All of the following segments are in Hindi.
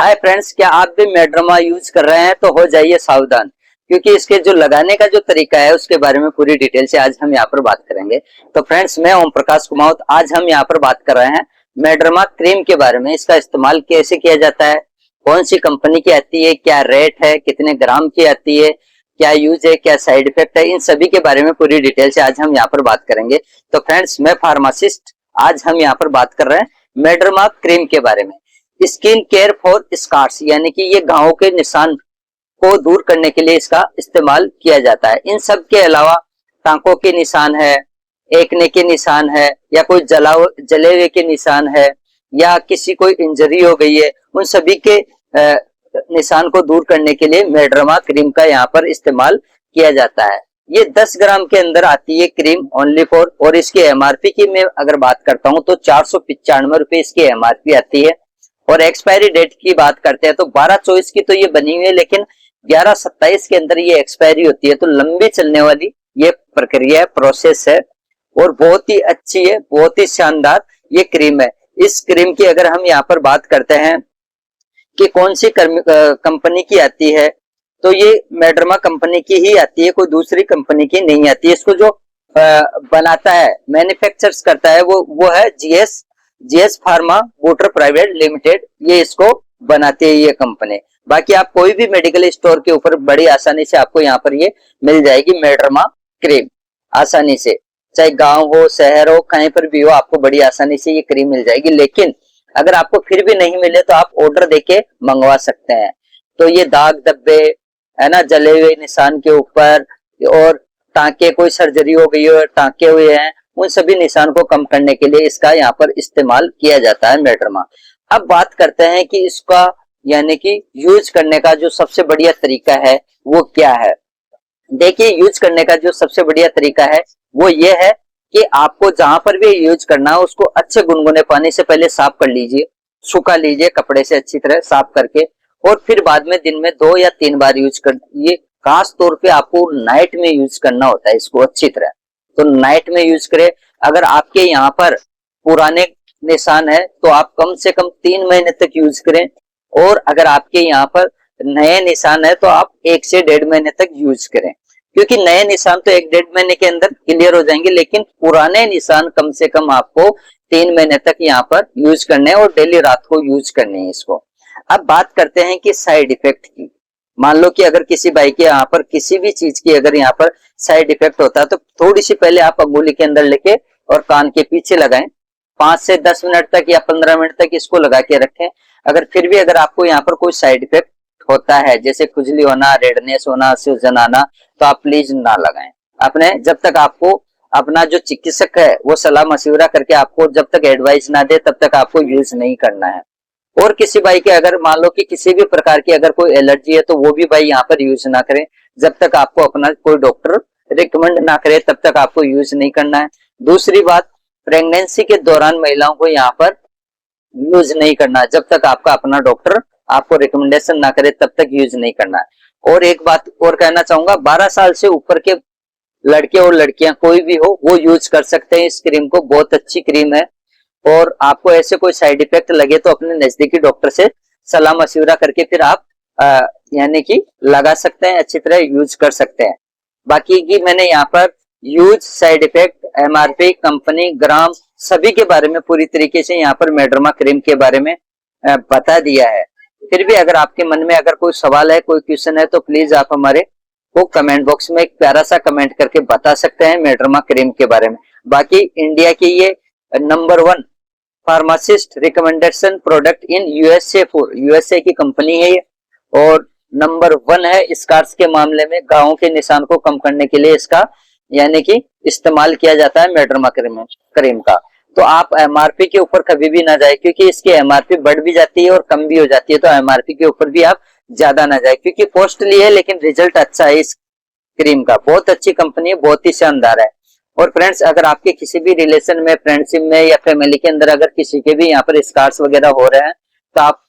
हाय फ्रेंड्स, क्या आप भी मेड्रोमा यूज कर रहे हैं तो हो जाइए सावधान, क्योंकि इसके जो लगाने का जो तरीका है उसके बारे में पूरी डिटेल से आज हम यहाँ पर बात करेंगे। तो फ्रेंड्स, मैं ओम प्रकाश कुमावत, आज हम यहाँ पर बात कर रहे हैं मेड्रोमा क्रीम के बारे में। इसका इस्तेमाल कैसे किया जाता है, कौन सी कंपनी की आती है, क्या रेट है, कितने ग्राम की आती है, क्या यूज है, क्या साइड इफेक्ट है, इन सभी के बारे में पूरी डिटेल से आज हम यहाँ पर बात करेंगे। तो फ्रेंड्स, मैं फार्मासिस्ट, आज हम यहाँ पर बात कर रहे हैं मेड्रोमा क्रीम के बारे में। स्किन केयर फॉर स्कार्स, यानी कि ये घावों के निशान को दूर करने के लिए इसका इस्तेमाल किया जाता है। इन सब के अलावा टांकों के निशान है, एकने के निशान है, या कोई जले हुए के निशान है, या किसी कोई इंजरी हो गई है, उन सभी के निशान को दूर करने के लिए मेड्रोमा क्रीम का यहाँ पर इस्तेमाल किया जाता है। ये 10 ग्राम के अंदर आती है क्रीम ओनली फॉर, और इसकी एमआरपी की मैं अगर बात करता हूँ तो 495 रुपए इसकी एमआरपी आती है। और एक्सपायरी डेट की बात करते हैं तो 12/24 की तो ये बनी हुई है, लेकिन 11/27 के अंदर ये एक्सपायरी होती है। तो लंबी चलने वाली ये प्रक्रिया है, प्रोसेस है, और बहुत ही अच्छी है, बहुत ही शानदार ये क्रीम है। इस क्रीम की अगर हम यहाँ पर बात करते हैं कि कौन सी कंपनी की आती है, तो ये मेड्रोमा कंपनी की ही आती है, कोई दूसरी कंपनी की नहीं आती है। इसको जो बनाता है, मैन्युफैक्चर्स करता है, वो है GS pharma water private limited, ये इसको बनाती है ये कंपनी। बाकी आप कोई भी मेडिकल स्टोर के ऊपर बड़ी आसानी से आपको यहाँ पर ये मिल जाएगी मेड्रोमा क्रीम, आसानी से, चाहे गांव हो, शहर हो, कहीं पर भी हो, आपको बड़ी आसानी से ये क्रीम मिल जाएगी। लेकिन अगर आपको फिर भी नहीं मिले तो आप ऑर्डर देके मंगवा सकते हैं। तो ये दाग धब्बे है ना, जले हुए निशान के ऊपर, और टांके, कोई सर्जरी हो गई हो, टांके हुए हैं, उन सभी निशान को कम करने के लिए इसका यहाँ पर इस्तेमाल किया जाता है मेड्रोमा। अब बात करते हैं कि इसका यानी कि यूज करने का जो सबसे बढ़िया तरीका है वो क्या है। देखिए, यूज करने का जो सबसे बढ़िया तरीका है वो ये है कि आपको जहां पर भी यूज करना है उसको अच्छे गुनगुने पानी से पहले साफ कर लीजिए, सुखा लीजिए कपड़े से अच्छी तरह साफ करके, और फिर बाद में दिन में 2 या 3 बार यूज कर। ये खास तौर पे आपको नाइट में यूज करना होता है इसको अच्छी तरह, तो नाइट में यूज करें। अगर आपके यहाँ पर पुराने निशान है तो आप कम से कम 3 महीने तक यूज करें, और अगर आपके यहाँ पर नए निशान है तो आप 1 से 1.5 महीने तक यूज करें, क्योंकि नए निशान तो 1-1.5 महीने के अंदर क्लियर हो जाएंगे, लेकिन पुराने निशान कम से कम आपको 3 महीने तक यहाँ पर यूज करने हैं, और डेली रात को यूज करने हैं इसको। अब बात करते हैं कि साइड इफेक्ट की। मान लो कि अगर किसी भाई के यहाँ पर किसी भी चीज की अगर यहाँ पर साइड इफेक्ट होता है तो थोड़ी सी पहले आप अंगुली के अंदर लेके और कान के पीछे लगाएं, 5 से 10 मिनट तक या 15 मिनट तक इसको लगा के रखें। अगर फिर भी अगर आपको यहाँ पर कोई साइड इफेक्ट होता है, जैसे खुजली होना, रेडनेस होना, सूजन आना, तो आप प्लीज ना लगाएं। अपने जब तक आपको अपना जो चिकित्सक है वो सलाह मशविरा करके आपको जब तक एडवाइस ना दे तब तक आपको यूज नहीं करना है। और किसी भाई के अगर मान लो कि किसी भी प्रकार की अगर कोई एलर्जी है तो वो भी भाई यहाँ पर यूज ना करें, जब तक आपको अपना कोई डॉक्टर रिकमेंड ना करे तब तक आपको यूज नहीं करना है। दूसरी बात, प्रेगनेंसी के दौरान महिलाओं को यहाँ पर यूज नहीं करना है, जब तक आपका अपना डॉक्टर आपको रिकमेंडेशन ना करे तब तक यूज नहीं करना है। और एक बात और कहना चाहूंगा, 12 साल से ऊपर के लड़के और लड़कियां कोई भी हो वो यूज कर सकते हैं इस क्रीम को, बहुत अच्छी क्रीम है। और आपको ऐसे कोई साइड इफेक्ट लगे तो अपने नजदीकी डॉक्टर से सलाह मशविरा करके फिर आप यानी कि लगा सकते हैं, अच्छी तरह यूज कर सकते हैं। बाकी की मैंने यहाँ पर use, side effect, MRP, company, gram, सभी के बारे में पूरी तरीके से यहाँ पर मेड्रोमा क्रीम के बारे में बता दिया है। फिर भी अगर आपके मन में अगर कोई सवाल है, कोई क्वेश्चन है, तो प्लीज आप हमारे को कमेंट बॉक्स में एक प्यारा सा कमेंट करके बता सकते हैं मेड्रोमा क्रीम के बारे में। बाकी इंडिया की ये number 1 pharmacist recommendation product in USA की कंपनी है ये, और नंबर 1 है स्कार्स के मामले में। गांवों के निशान को कम करने के लिए इसका यानी कि इस्तेमाल किया जाता है मेड्रोमा क्रीम का। तो आप एमआरपी के ऊपर कभी भी ना जाए, क्योंकि इसकी एमआरपी बढ़ भी जाती है और कम भी हो जाती है। तो एमआरपी के ऊपर भी आप ज्यादा ना जाए, क्योंकि कॉस्टली है लेकिन रिजल्ट अच्छा है इस क्रीम का। बहुत अच्छी कंपनी है, बहुत ही शानदार है। और फ्रेंड्स, अगर आपके किसी भी रिलेशन में, फ्रेंडशिप में या फैमिली के अंदर अगर किसी के भी यहाँ पर स्कार्स वगैरह हो रहे हैं तो आप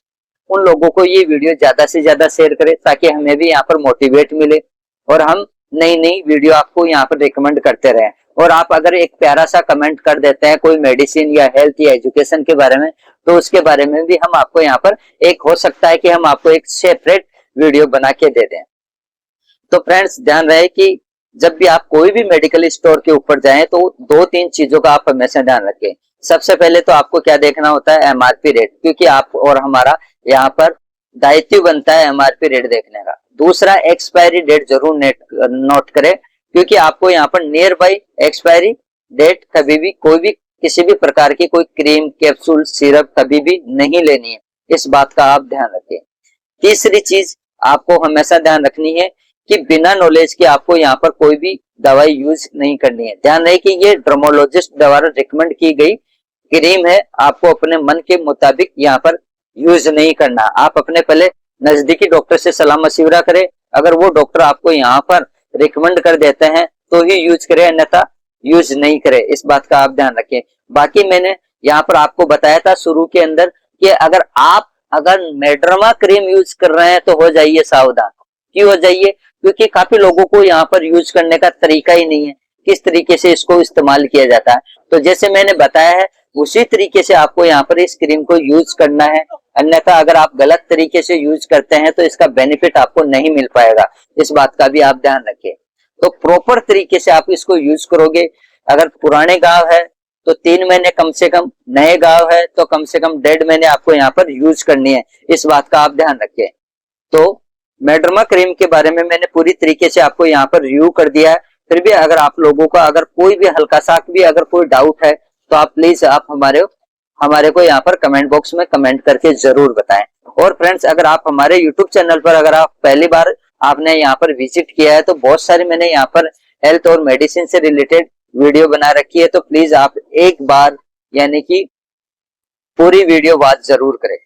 उन लोगों को ये वीडियो ज्यादा से ज्यादा शेयर करें, ताकि हमें भी यहाँ पर मोटिवेट मिले और हम नई नई वीडियो आपको यहाँ पर रिकमेंड करते रहें। और आप अगर एक प्यारा सा कमेंट कर देते हैं कोई मेडिसिन या हेल्थ या एजुकेशन के बारे में, तो उसके बारे में भी हम आपको यहाँ पर एक हो सकता है कि हम आपको एक सेपरेट वीडियो बना के दे दें। तो फ्रेंड्स ध्यान रहे कि जब भी आप कोई भी मेडिकल स्टोर के ऊपर जाएं तो 2-3 चीजों का आप हमेशा ध्यान रखें। सबसे पहले तो आपको क्या देखना होता है, एमआरपी रेट, क्योंकि आप और हमारा यहाँ पर दायित्व बनता है एमआरपी रेट देखने का। दूसरा, एक्सपायरी डेट जरूर नोट करें, क्योंकि आपको यहाँ पर नियर बाई एक्सपायरी डेट कभी भी कोई भी किसी भी प्रकार की कोई क्रीम, कैप्सूल, सिरप कभी भी नहीं लेनी है। इस बात का आप ध्यान रखें। तीसरी चीज आपको हमेशा ध्यान रखनी है कि बिना नॉलेज के आपको यहाँ पर कोई भी दवाई यूज नहीं करनी है। ध्यान रहे कि ये डर्मोलॉजिस्ट द्वारा रिकमेंड की गई क्रीम है, आपको अपने मन के मुताबिक यहाँ पर यूज नहीं करना। आप अपने पहले नजदीकी डॉक्टर से सलाह मशविरा करें। अगर वो डॉक्टर आपको यहाँ पर रिकमेंड कर देते हैं तो ही यूज करें, अन्यथा यूज नहीं करें। इस बात का आप ध्यान रखें। बाकी मैंने यहाँ पर आपको बताया था शुरू के अंदर कि अगर मेड्रमा क्रीम यूज कर रहे हैं तो हो जाइए सावधान। क्यों हो जाइए? क्योंकि काफी लोगों को यहाँ पर यूज करने का तरीका ही नहीं है, किस तरीके से इसको इस्तेमाल किया जाता है। तो जैसे मैंने बताया है उसी तरीके से आपको यहाँ पर इस क्रीम को यूज करना है, अन्यथा अगर आप गलत तरीके से यूज करते हैं तो इसका बेनिफिट आपको नहीं मिल पाएगा। इस बात का भी आप ध्यान रखें। तो प्रॉपर तरीके से आप इसको यूज करोगे। अगर पुराने गाँव है तो 3 महीने कम से कम, नए गाँव है तो कम से कम 1.5 महीने आपको यहाँ पर यूज करनी है। इस बात का आप ध्यान रखें। तो मेड्रमा क्रीम के बारे में मैंने पूरी तरीके से आपको यहाँ पर रिव्यू कर दिया है। फिर भी अगर आप लोगों का अगर कोई भी हल्का सा भी अगर कोई डाउट है तो आप प्लीज आप हमारे को यहाँ पर कमेंट बॉक्स में कमेंट करके जरूर बताएं। और फ्रेंड्स अगर आप हमारे यूट्यूब चैनल पर अगर आप पहली बार आपने यहाँ पर विजिट किया है तो बहुत सारे मैंने यहाँ पर हेल्थ और मेडिसिन से रिलेटेड वीडियो बना रखी है, तो प्लीज आप एक बार यानी कि पूरी वीडियो वॉच जरूर करें,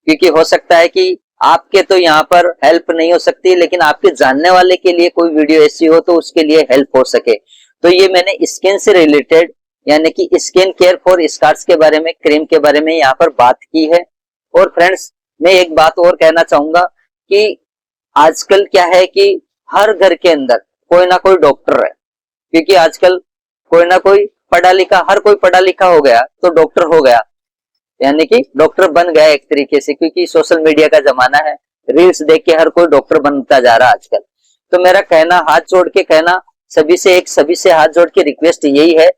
क्योंकि हो सकता है कि आपके तो यहाँ पर हेल्प नहीं हो सकती, लेकिन आपके जानने वाले के लिए कोई वीडियो ऐसी हो तो उसके लिए हेल्प हो सके। तो ये मैंने स्किन से रिलेटेड यानी कि स्किन केयर फॉर स्कार्स के बारे में, क्रीम के बारे में यहाँ पर बात की है। और फ्रेंड्स मैं एक बात और कहना चाहूंगा कि आजकल क्या है कि हर घर के अंदर कोई ना कोई डॉक्टर है, क्योंकि आजकल कोई ना कोई हर कोई पढ़ा लिखा हो गया तो डॉक्टर हो गया, यानी कि डॉक्टर बन गया एक तरीके से, क्योंकि सोशल मीडिया का जमाना है। रील्स देख के हर कोई डॉक्टर बनता जा रहा है आजकल। तो मेरा कहना, हाथ जोड़ के कहना, सभी से हाथ जोड़ के रिक्वेस्ट यही है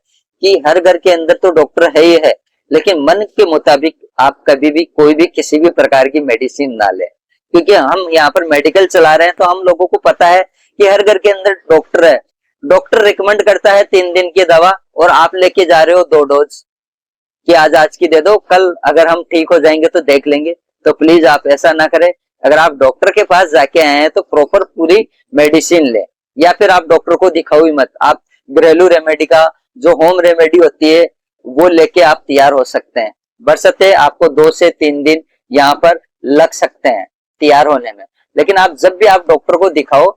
कि हर घर के अंदर तो डॉक्टर है ही है, लेकिन मन के मुताबिक आप कभी भी कोई भी किसी भी प्रकार की मेडिसिन ना लें, क्योंकि हम यहाँ पर मेडिकल चला रहे हैं तो हम लोगों को पता है कि हर घर के अंदर डॉक्टर है। डॉक्टर रिकमेंड करता है 3 दिन की दवा और आप लेके जा रहे हो 2 डोज कि आज की दे दो, कल अगर हम ठीक हो जाएंगे तो देख लेंगे। तो प्लीज आप ऐसा ना करें। अगर आप डॉक्टर के पास जाके आए हैं तो प्रॉपर पूरी मेडिसिन ले, या फिर आप डॉक्टर को दिखाओ ही मत। आप घरेलू रेमेडी का जो होम रेमेडी होती है वो लेके आप तैयार हो सकते हैं। बशर्ते आपको 2 से 3 दिन यहाँ पर लग सकते हैं तैयार होने में, लेकिन आप जब भी आप डॉक्टर को दिखाओ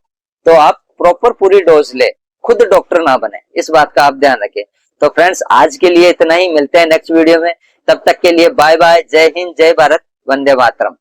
तो आप प्रॉपर पूरी डोज ले, खुद डॉक्टर ना बने। इस बात का आप ध्यान रखें। तो फ्रेंड्स आज के लिए इतना ही, मिलते हैं नेक्स्ट वीडियो में। तब तक के लिए बाय बाय, जय हिंद, जय भारत, वंदे मातरम।